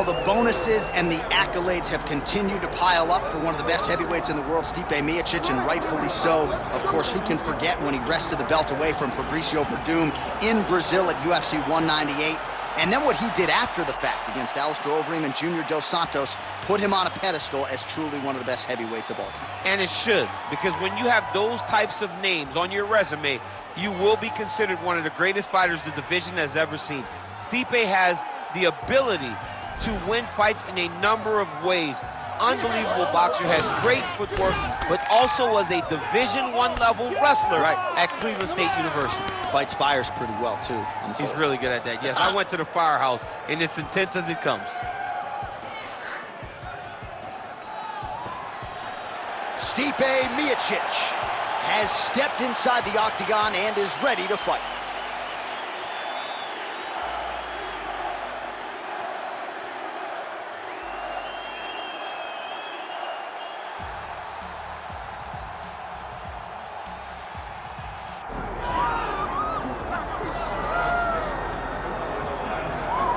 Well, the bonuses and the accolades have continued to pile up for one of the best heavyweights in the world, Stipe Miocic, and rightfully so. Of course, who can forget when he wrested the belt away from Fabricio Verdum in Brazil at UFC 198? And then what he did after the fact against Alistair Overeem and Junior Dos Santos put him on a pedestal as truly one of the best heavyweights of all time. And it should, because when you have those types of names on your resume, you will be considered one of the greatest fighters the division has ever seen. Stipe has the ability to win fights in a number of ways. Unbelievable boxer, has great footwork, but also was a Division I level wrestler at Cleveland State University. Fights fires pretty well, too. He's really good at that, yes. I went to the firehouse, and it's intense as it comes. Stipe Miocic has stepped inside the octagon and is ready to fight.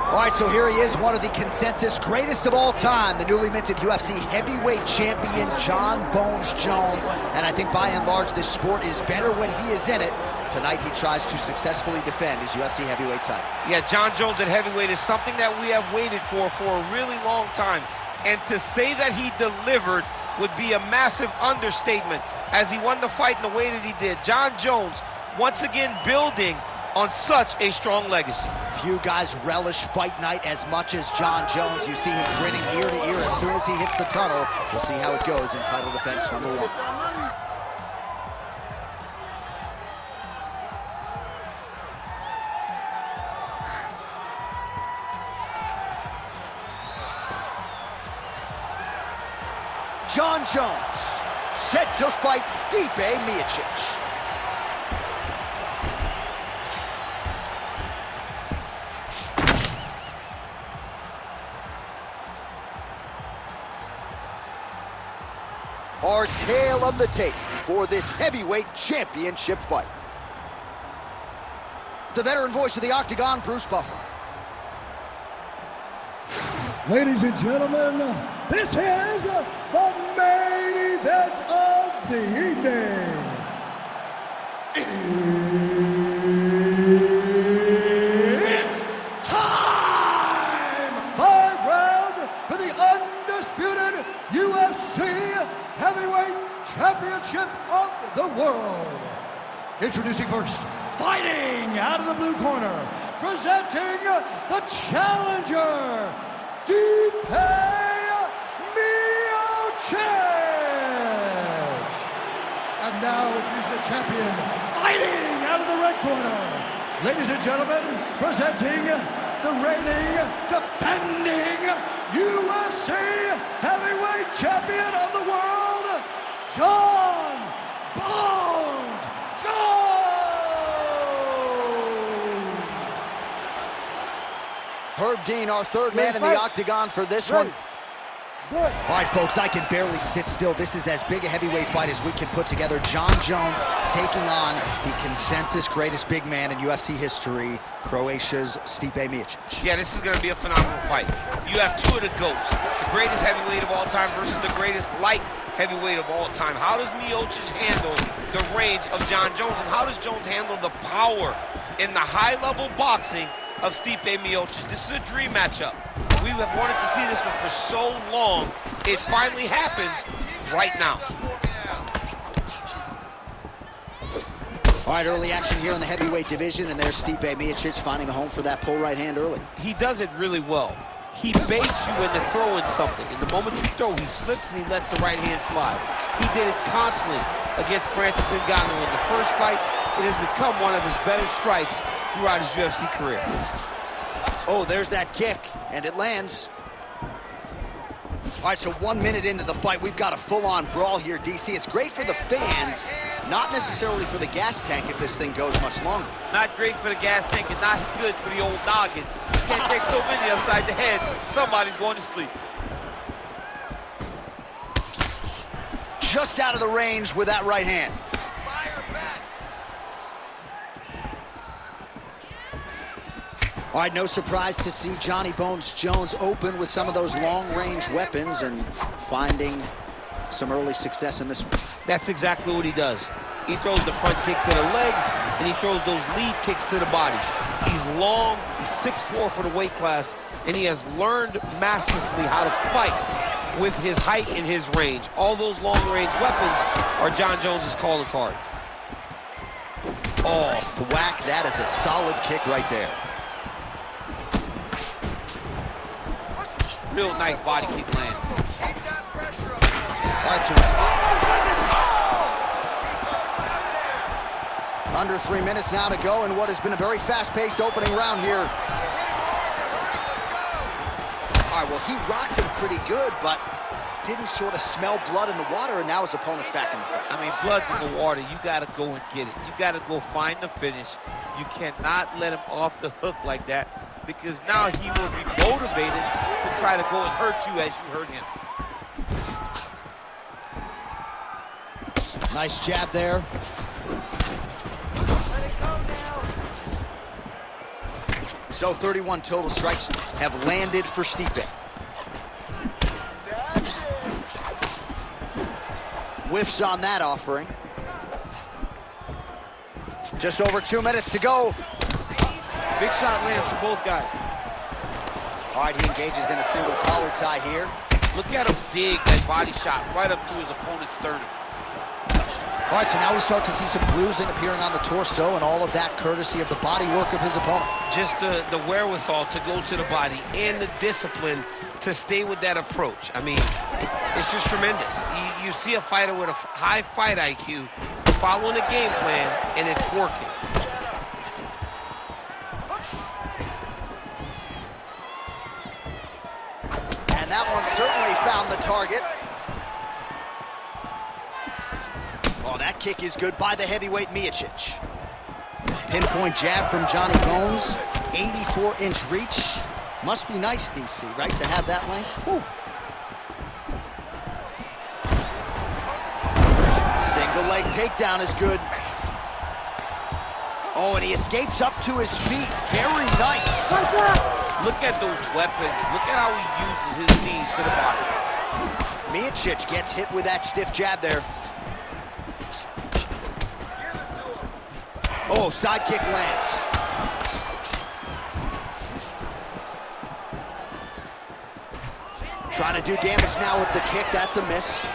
All right, so here he is, one of the consensus greatest of all time, the newly minted UFC heavyweight champion, Jon Bones Jones. And I think by and large, this sport is better when he is in it. Tonight, he tries to successfully defend his UFC heavyweight title. Yeah, Jon Jones at heavyweight is something that we have waited for a really long time. And to say that he delivered would be a massive understatement as he won the fight in the way that he did. Jon Jones, once again, building on such a strong legacy. Few guys relish fight night as much as Jon Jones. You see him grinning ear to ear as soon as he hits the tunnel. We'll see how it goes in title defense number 1. Jon Jones, set to fight Stipe Miocic. Our tale of the tape for this heavyweight championship fight. The veteran voice of the Octagon, Bruce Buffer. Ladies and gentlemen, this is the main event of the evening. It's time! 5 rounds for the undisputed UFC Heavyweight Championship of the world. Introducing first, fighting out of the blue corner, presenting the challenger, Stipe Miocic. And now introducing the champion, fighting out of the red corner. Ladies and gentlemen, presenting the reigning, defending UFC Heavyweight Champion of the world, Jon Bones Jones. Herb Dean, our third man in the octagon for this one. All right, folks, I can barely sit still. This is as big a heavyweight fight as we can put together. Jon Jones taking on the consensus greatest big man in UFC history, Croatia's Stipe Miocic. Yeah, this is going to be a phenomenal fight. You have two of the GOATs, the greatest heavyweight of all time versus the greatest light heavyweight of all time. How does Miocic handle the range of Jon Jones, and how does Jones handle the power in the high-level boxing of Stipe Miocic? This is a dream matchup. We have wanted to see this one for so long. It finally happens right now. All right, early action here in the heavyweight division, and there's Stipe Miocic finding a home for that pull right hand early. He does it really well. He baits you into throwing something, and the moment you throw, he slips and he lets the right hand fly. He did it constantly against Francis Ngannou in the first fight. It has become one of his better strikes throughout his UFC career. Oh, there's that kick, and it lands. All right, so 1 minute into the fight, we've got a full-on brawl here, DC. It's great for the fans, not necessarily for the gas tank if this thing goes much longer. Not great for the gas tank and not good for the old noggin. You can't take so many upside the head. Somebody's going to sleep. Just out of the range with that right hand. All right, no surprise to see Johnny Bones Jones open with some of those long-range weapons and finding some early success in this one. That's exactly what he does. He throws the front kick to the leg, and he throws those lead kicks to the body. He's long, he's 6'4" for the weight class, and he has learned masterfully how to fight with his height and his range. All those long-range weapons are Jon Jones's calling card. Oh, thwack, that is a solid kick right there. Real nice body kick lands. All right, so under 3 minutes now to go in what has been a very fast-paced opening round here. All right, well, he rocked him pretty good, but didn't sort of smell blood in the water, and now his opponent's back in the fight. I mean, blood's in the water. You got to go and get it. You got to go find the finish. You cannot let him off the hook like that, because now he will be motivated to try to go and hurt you as you hurt him. Nice jab there. So 31 total strikes have landed for Stipe. Whiffs on that offering. Just over 2 minutes to go. Big shot lands for both guys. All right, he engages in a single collar tie here. Look at him dig that body shot right up through his opponent's sternum. All right, so now we start to see some bruising appearing on the torso, and all of that courtesy of the body work of his opponent. Just the wherewithal to go to the body and the discipline to stay with that approach. I mean, it's just tremendous. You see a fighter with a high fight IQ following a game plan, and it's working. And that one certainly found the target. Oh, that kick is good by the heavyweight Miocic. Pinpoint jab from Johnny Bones. 84-inch reach. Must be nice, DC, right, to have that length? Whew. Single leg takedown is good. Oh, and he escapes up to his feet. Very nice. Look at those weapons. Look at how he uses his knees to the body. Miocic gets hit with that stiff jab there. Oh, side kick lands. Trying to do damage now with the kick. That's a miss.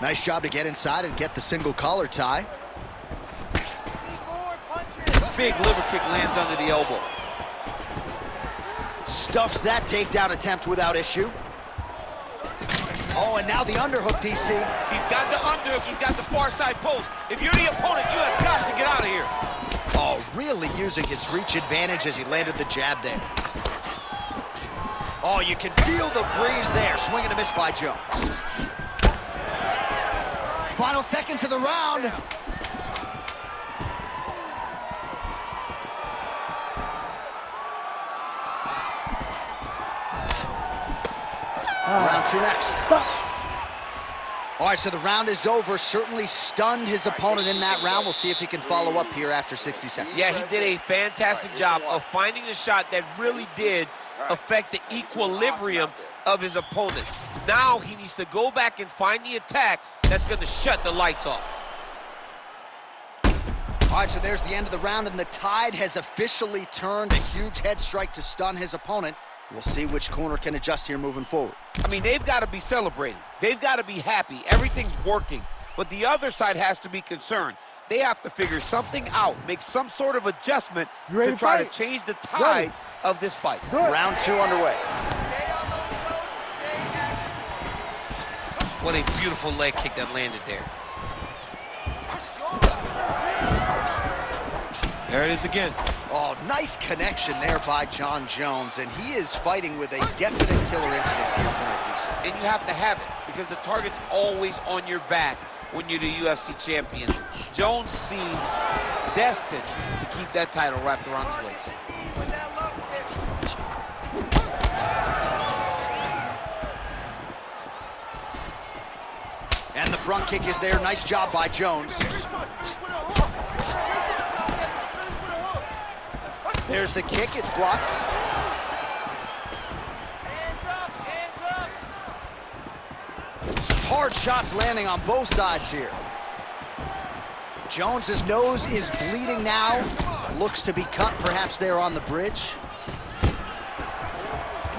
Nice job to get inside and get the single collar tie. Big liver kick lands under the elbow. Stuffs that takedown attempt without issue. Oh, and now the underhook, DC. He's got the underhook. He's got the far side post. If you're the opponent, you have got to get out of here. Oh, really using his reach advantage as he landed the jab there. Oh, you can feel the breeze there. Swing and a miss by Jones. Final seconds of the round. Round two next. All right, so the round is over. Certainly stunned his opponent in that round. We'll see if he can follow up here after 60 seconds. Yeah, he did a fantastic job of finding a shot that really did affect the equilibrium of his opponent. Now he needs to go back and find the attack that's going to shut the lights off. All right, so there's the end of the round, and the tide has officially turned. A huge head strike to stun his opponent. We'll see which corner can adjust here moving forward. I mean, they've got to be celebrating. They've got to be happy. Everything's working. But the other side has to be concerned. They have to figure something out, make some sort of adjustment to try to change the tide of this fight. Round two underway. What a beautiful leg kick that landed there. There it is again. Oh, nice connection there by Jon Jones, and he is fighting with a definite killer instinct here tonight, DC. And you have to have it, because the target's always on your back when you're the UFC champion. Jones seems destined to keep that title wrapped around his waist. And the front kick is there. Nice job by Jones. There's the kick, it's blocked. Hard shots landing on both sides here. Jones's nose is bleeding now. Looks to be cut, perhaps there on the bridge.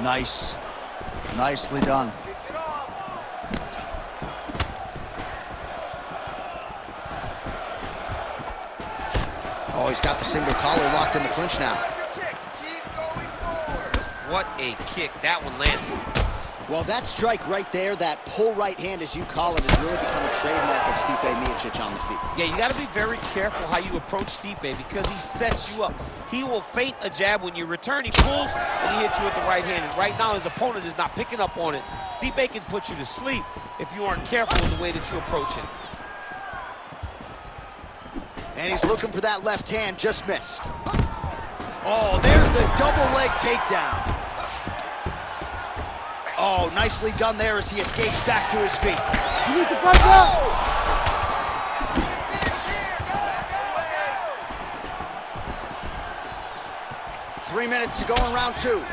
Nice. Nicely done. Oh, he's got the single collar locked in the clinch now. What a kick. That one landed. Well, that strike right there, that pull right hand, as you call it, has really become a trademark of Stipe Miocic on the feet. Yeah, you got to be very careful how you approach Stipe because he sets you up. He will feint a jab when you return. He pulls and he hits you with the right hand. And right now, his opponent is not picking up on it. Stipe can put you to sleep if you aren't careful in the way that you approach him. And he's looking for that left hand, just missed. Oh, there's the double leg takedown. Oh, nicely done there as he escapes back to his feet. You need to fight out. 3 minutes to go in round 2.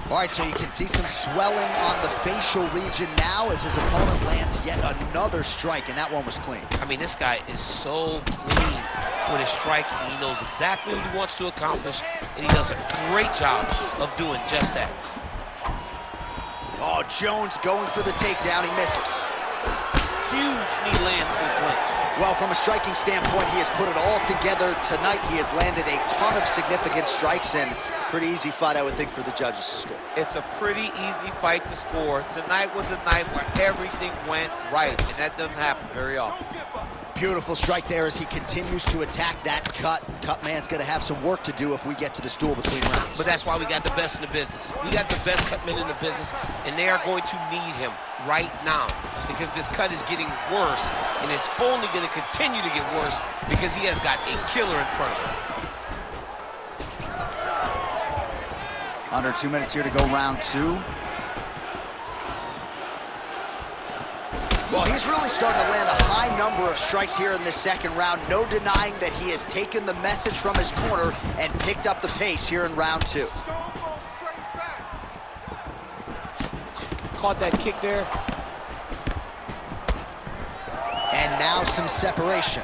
All right, so you can see some swelling on the facial region now as his opponent lands yet another strike, and that one was clean. I mean, this guy is so clean with his striking. He knows exactly what he wants to accomplish, and he does a great job of doing just that. Oh, Jones going for the takedown. He misses. Huge knee lands in the clinch. Well, from a striking standpoint, he has put it all together tonight. He has landed a ton of significant strikes, and pretty easy fight, I would think, for the judges to score. It's a pretty easy fight to score. Tonight was a night where everything went right, and that doesn't happen very often. Beautiful strike there as he continues to attack that cut. Cut man's going to have some work to do if we get to this duel between rounds. But that's why we got the best in the business. We got the best cut men in the business, and they are going to need him right now because this cut is getting worse, and it's only going to continue to get worse because he has got a killer in front of him. Under 2 minutes here to go round 2. Well, he's really starting to land a high number of strikes here in this second round. No denying that he has taken the message from his corner and picked up the pace here in round 2. Caught that kick there. And now some separation.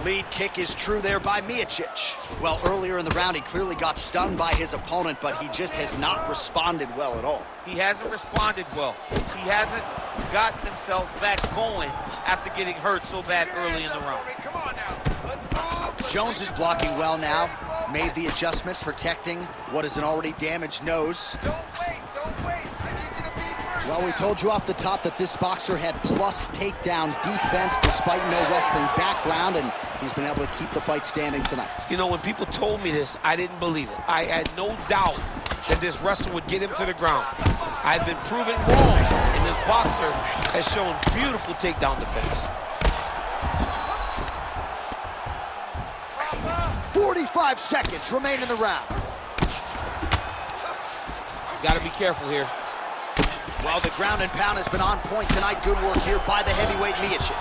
Lead kick is true there by Miocic. Well, earlier in the round, he clearly got stunned by his opponent, but he just has not responded well at all. He hasn't responded well. He hasn't gotten himself back going after getting hurt so bad early in the round. Come on now. Let's move. Jones is blocking well now. Made the adjustment, protecting what is an already damaged nose. Don't wait. I need you to be first. Well, we told you off the top that this boxer had plus takedown defense despite no wrestling background, and he's been able to keep the fight standing tonight. You know, when people told me this, I didn't believe it. I had no doubt that this wrestler would get him to the ground. I've been proven wrong, and this boxer has shown beautiful takedown defense. 45 seconds remain in the round. Got to be careful here. Well, the ground and pound has been on point tonight. Good work here by the heavyweight Miocic.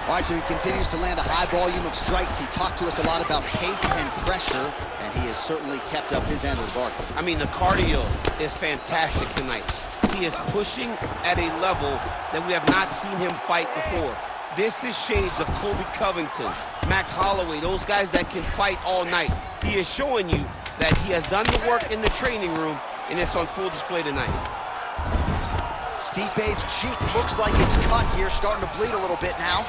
All right, so he continues to land a high volume of strikes. He talked to us a lot about pace and pressure, and he has certainly kept up his end of the bargain. I mean, the cardio is fantastic tonight. He is pushing at a level that we have not seen him fight before. This is shades of Colby Covington, Max Holloway, those guys that can fight all night. He is showing you that he has done the work in the training room, and it's on full display tonight. Stipe's cheek looks like it's cut here, starting to bleed a little bit now.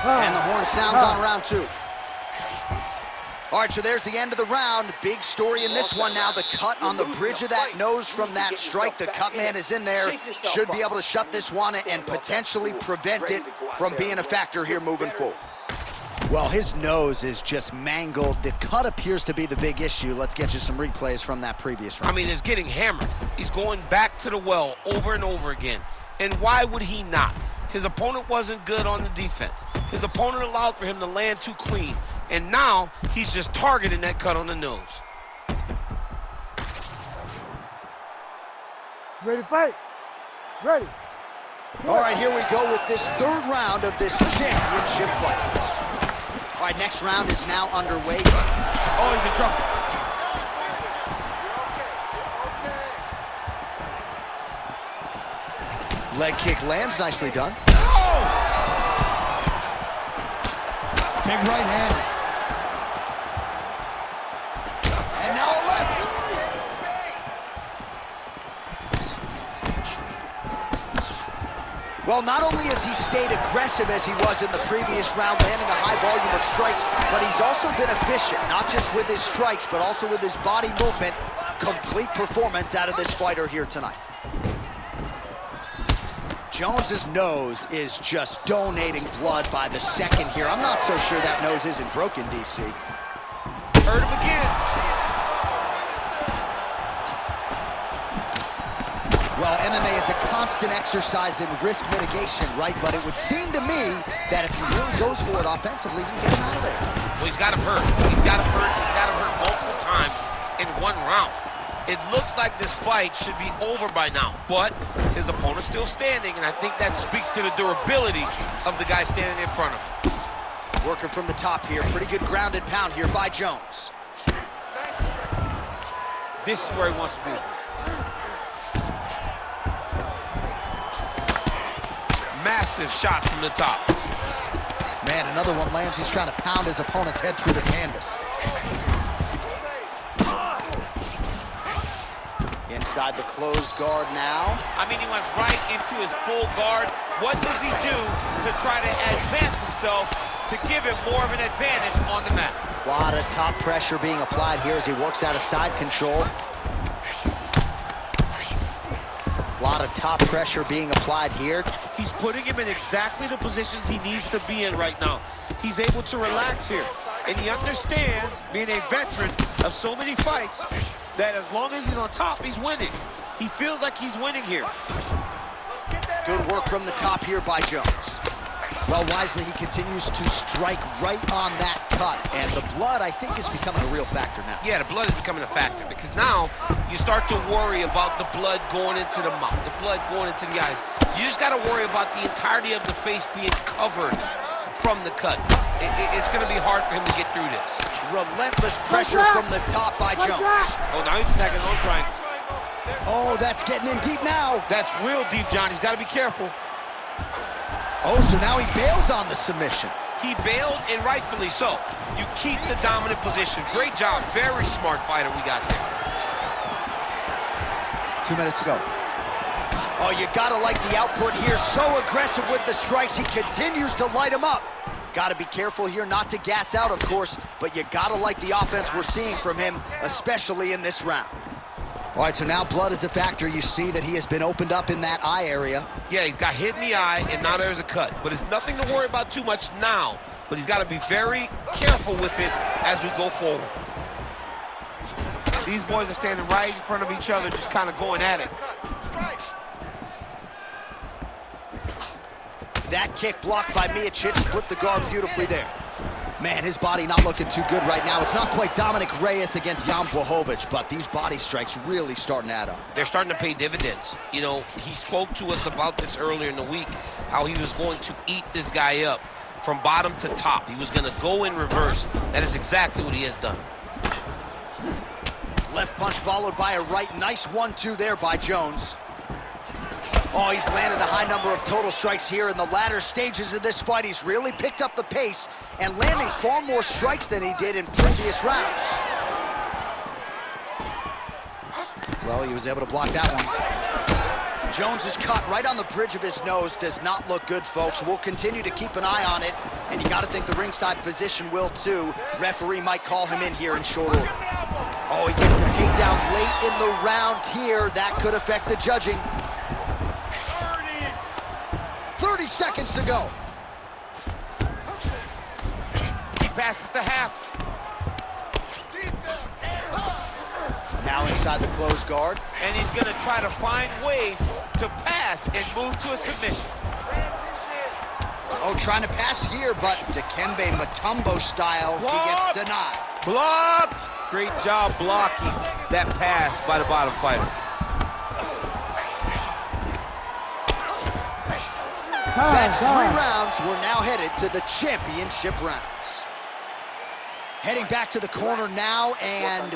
And the horn sounds on round 2. All right, so there's the end of the round. Big story in this one now. The cut on the bridge of that nose from that strike. The cut man is in there. Should be able to shut this one and potentially prevent it from being a factor here moving forward. Well, his nose is just mangled. The cut appears to be the big issue. Let's get you some replays from that previous round. I mean, it's getting hammered. He's going back to the well over and over again. And why would he not? His opponent wasn't good on the defense. His opponent allowed for him to land too clean. And now he's just targeting that cut on the nose. Ready to fight? Ready. All right, here we go with this third round of this championship fight. All right, next round is now underway. Oh, he's in trouble. Leg kick lands, nicely done. Oh! Big right hand. And now a left. Well, not only has he stayed aggressive as he was in the previous round, landing a high volume of strikes, but he's also been efficient, not just with his strikes, but also with his body movement. Complete performance out of this fighter here tonight. Jones's nose is just donating blood by the second here. I'm not so sure that nose isn't broken, DC. Hurt him again. Well, MMA is a constant exercise in risk mitigation, right? But it would seem to me that if he really goes for it offensively, he can get him out of there. Well, he's got him hurt. He's got him hurt. He's got him hurt multiple times in one round. It looks like this fight should be over by now, but his opponent's still standing, and I think that speaks to the durability of the guy standing in front of him. Working from the top here. Pretty good grounded pound here by Jones. This is where he wants to be. Massive shot from the top. Man, another one lands. He's trying to pound his opponent's head through the canvas. Inside the closed guard now. I mean, he went right into his full guard. What does he do to try to advance himself to give him more of an advantage on the mat? A lot of top pressure being applied here as he works out of side control. A lot of top pressure being applied here. He's putting him in exactly the positions he needs to be in right now. He's able to relax here. And he understands, being a veteran of so many fights, that as long as he's on top, he's winning. He feels like he's winning here. Good work from the top here by Jones. Well, wisely, he continues to strike right on that cut. And the blood, I think, is becoming a real factor now. Yeah, the blood is becoming a factor because now you start to worry about the blood going into the mouth, the blood going into the eyes. You just got to worry about the entirety of the face being covered from the cut. It's going to be hard for him to get through this. Relentless pressure from the top by Jones. Oh, now he's attacking on triangle. Oh, that's getting in deep now. That's real deep, John. He's got to be careful. Oh, so now he bails on the submission. He bailed, and rightfully so. You keep the dominant position. Great job. Very smart fighter we got there. 2 minutes to go. Oh, you gotta like the output here. So aggressive with the strikes. He continues to light him up. Gotta be careful here not to gas out, of course, but you gotta like the offense we're seeing from him, especially in this round. All right, so now blood is a factor. You see that he has been opened up in that eye area. Yeah, he's got hit in the eye, and now there's a cut. But it's nothing to worry about too much now. But he's got to be very careful with it as we go forward. These boys are standing right in front of each other, just kind of going at it. That kick blocked by Miocic, split the guard beautifully there. Man, his body not looking too good right now. It's not quite Dominic Reyes against Jan Blachowicz, but these body strikes really starting to add up. They're starting to pay dividends. You know, he spoke to us about this earlier in the week, how he was going to eat this guy up from bottom to top. He was going to go in reverse. That is exactly what he has done. Left punch followed by a right. Nice 1-2 there by Jones. Oh, he's landed a high number of total strikes here in the latter stages of this fight. He's really picked up the pace and landing far more strikes than he did in previous rounds. Well, he was able to block that one. Jones is cut right on the bridge of his nose. Does not look good, folks. We'll continue to keep an eye on it, and you got to think the ringside physician will too. Referee might call him in here in short order. Oh, he gets the takedown late in the round here. That could affect the judging. 30 seconds to go. He passes to half. Now inside the closed guard. And he's going to try to find ways to pass and move to a submission. Oh, trying to pass here, but Dikembe Mutombo style, he gets denied. Blocked! Great job blocking that pass by the bottom fighter. That's 3 rounds. We're now headed to the championship rounds. Heading back to the corner now, and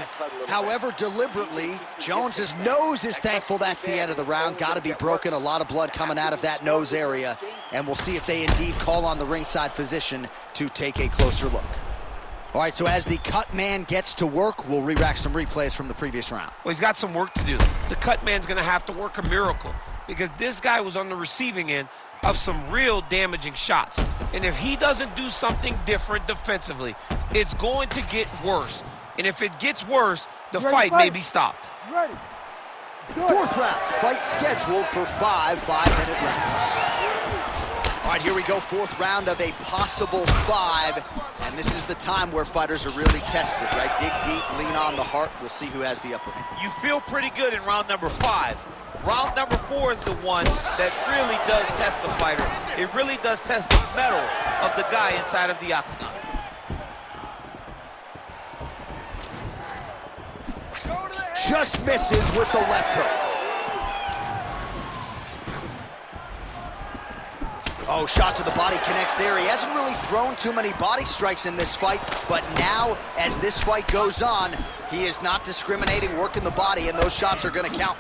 however deliberately, Jones's nose is thankful that's the end of the round. Got to be broken. A lot of blood coming out of that nose area, and we'll see if they indeed call on the ringside physician to take a closer look. All right, so as the cut man gets to work, we'll re-rack some replays from the previous round. Well, he's got some work to do. The cut man's going to have to work a miracle because this guy was on the receiving end of some real damaging shots. And if he doesn't do something different defensively, it's going to get worse. And if it gets worse, the fight may be stopped. Ready. 4th round, fight scheduled for 5 5-minute rounds. All right, here we go, 4th round of a possible 5. And this is the time where fighters are really tested, right? Dig deep, lean on the heart. We'll see who has the upper hand. You feel pretty good in round number 5. Round number 4 is the one that really does test the fighter. It really does test the mettle of the guy inside of the octagon. Just misses with the left hook. Oh, shot to the body connects there. He hasn't really thrown too many body strikes in this fight, but now, as this fight goes on, he is not discriminating, working the body, and those shots are going to count.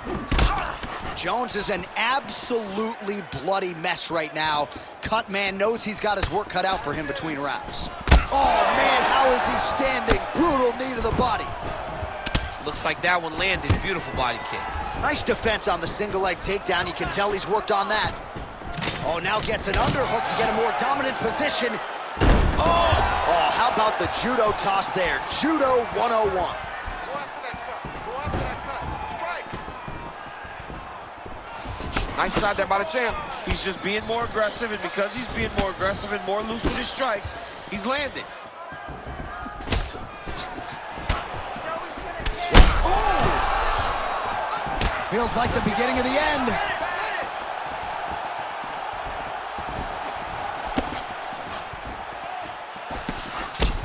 Jones is an absolutely bloody mess right now. Cut man knows he's got his work cut out for him between rounds. Oh, man, how is he standing? Brutal knee to the body. Looks like that one landed. Beautiful body kick. Nice defense on the single leg takedown. You can tell he's worked on that. Oh, now gets an underhook to get a more dominant position. Oh, how about the judo toss there? Judo 101. Nice shot there by the champ. He's just being more aggressive, and because he's being more aggressive and more loose with his strikes, he's landing. Oh! Feels like the beginning of the end.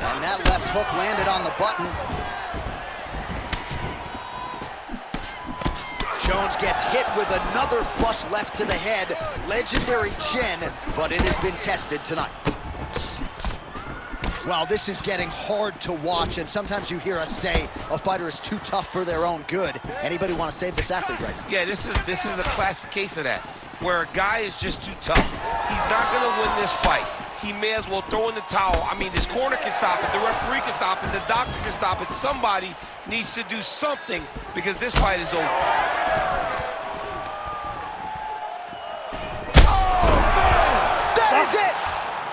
And that left hook landed on the button. Jones gets hit with another flush left to the head. Legendary chin, but it has been tested tonight. Well, this is getting hard to watch, and sometimes you hear us say a fighter is too tough for their own good. Anybody want to save this athlete right now? Yeah, this is a classic case of that, where a guy is just too tough. He's not going to win this fight. He may as well throw in the towel. I mean, this corner can stop it, the referee can stop it, the doctor can stop it. Somebody needs to do something because this fight is over. That is it!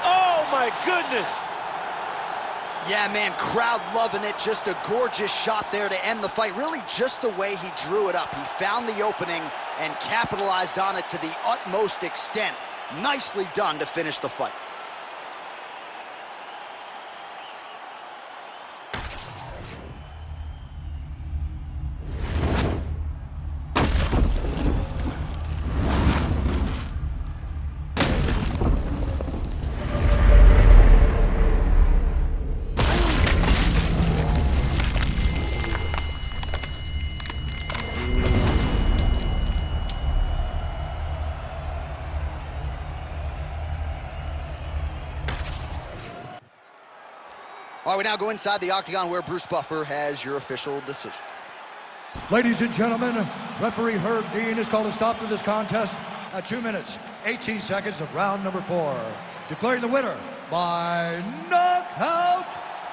Oh, my goodness! Yeah, man, crowd loving it. Just a gorgeous shot there to end the fight. Really just the way he drew it up. He found the opening and capitalized on it to the utmost extent. Nicely done to finish the fight. All right, we now go inside the octagon where Bruce Buffer has your official decision. Ladies and gentlemen, referee Herb Dean has called a stop to this contest at 2 minutes, 18 seconds of round number 4. Declaring the winner by knockout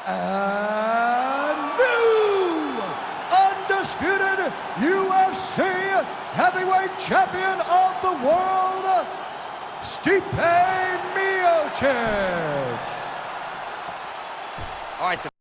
and new undisputed UFC heavyweight champion of the world, Stipe Miocic. All right, the